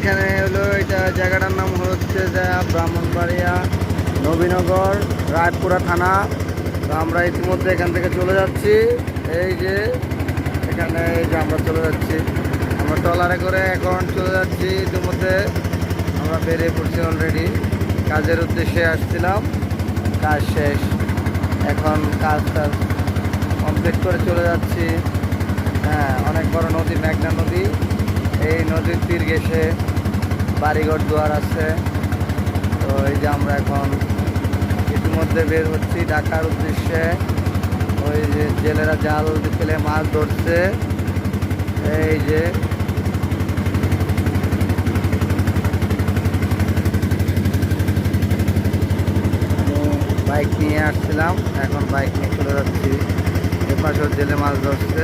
এখানে হলো এটা জায়গাটার নাম হচ্ছে যে ব্রাহ্মণবাড়িয়া নবীনগর রায়পুরা থানা। তো আমরা ইতিমধ্যে এখান থেকে চলে যাচ্ছি। এই যে এখানে এই যে আমরা চলে যাচ্ছি, আমরা ট্রলারে করে এখন চলে যাচ্ছি। ইতিমধ্যে আমরা বেরিয়ে পড়ছি অলরেডি, কাজের উদ্দেশ্যে আসছিলাম, কাজ শেষ, এখন কাজ কমপ্লিট করে চলে যাচ্ছি। হ্যাঁ, অনেক বড় নদী, মেঘনা নদী। এই নদীর তীর ঘেঁষে বাড়িঘর দুয়ার আছে। তো এই যে আমরা এখন ইতিমধ্যে বের হচ্ছি ঢাকার উদ্দেশ্যে। ওই যে জেলেরা জাল ফেলে মাছ ধরছে। এই যে বাইক নিয়ে আসছিলাম, এখন বাইক নিয়ে চলে যাচ্ছি। এপাশেও জেলে মাছ ধরছে।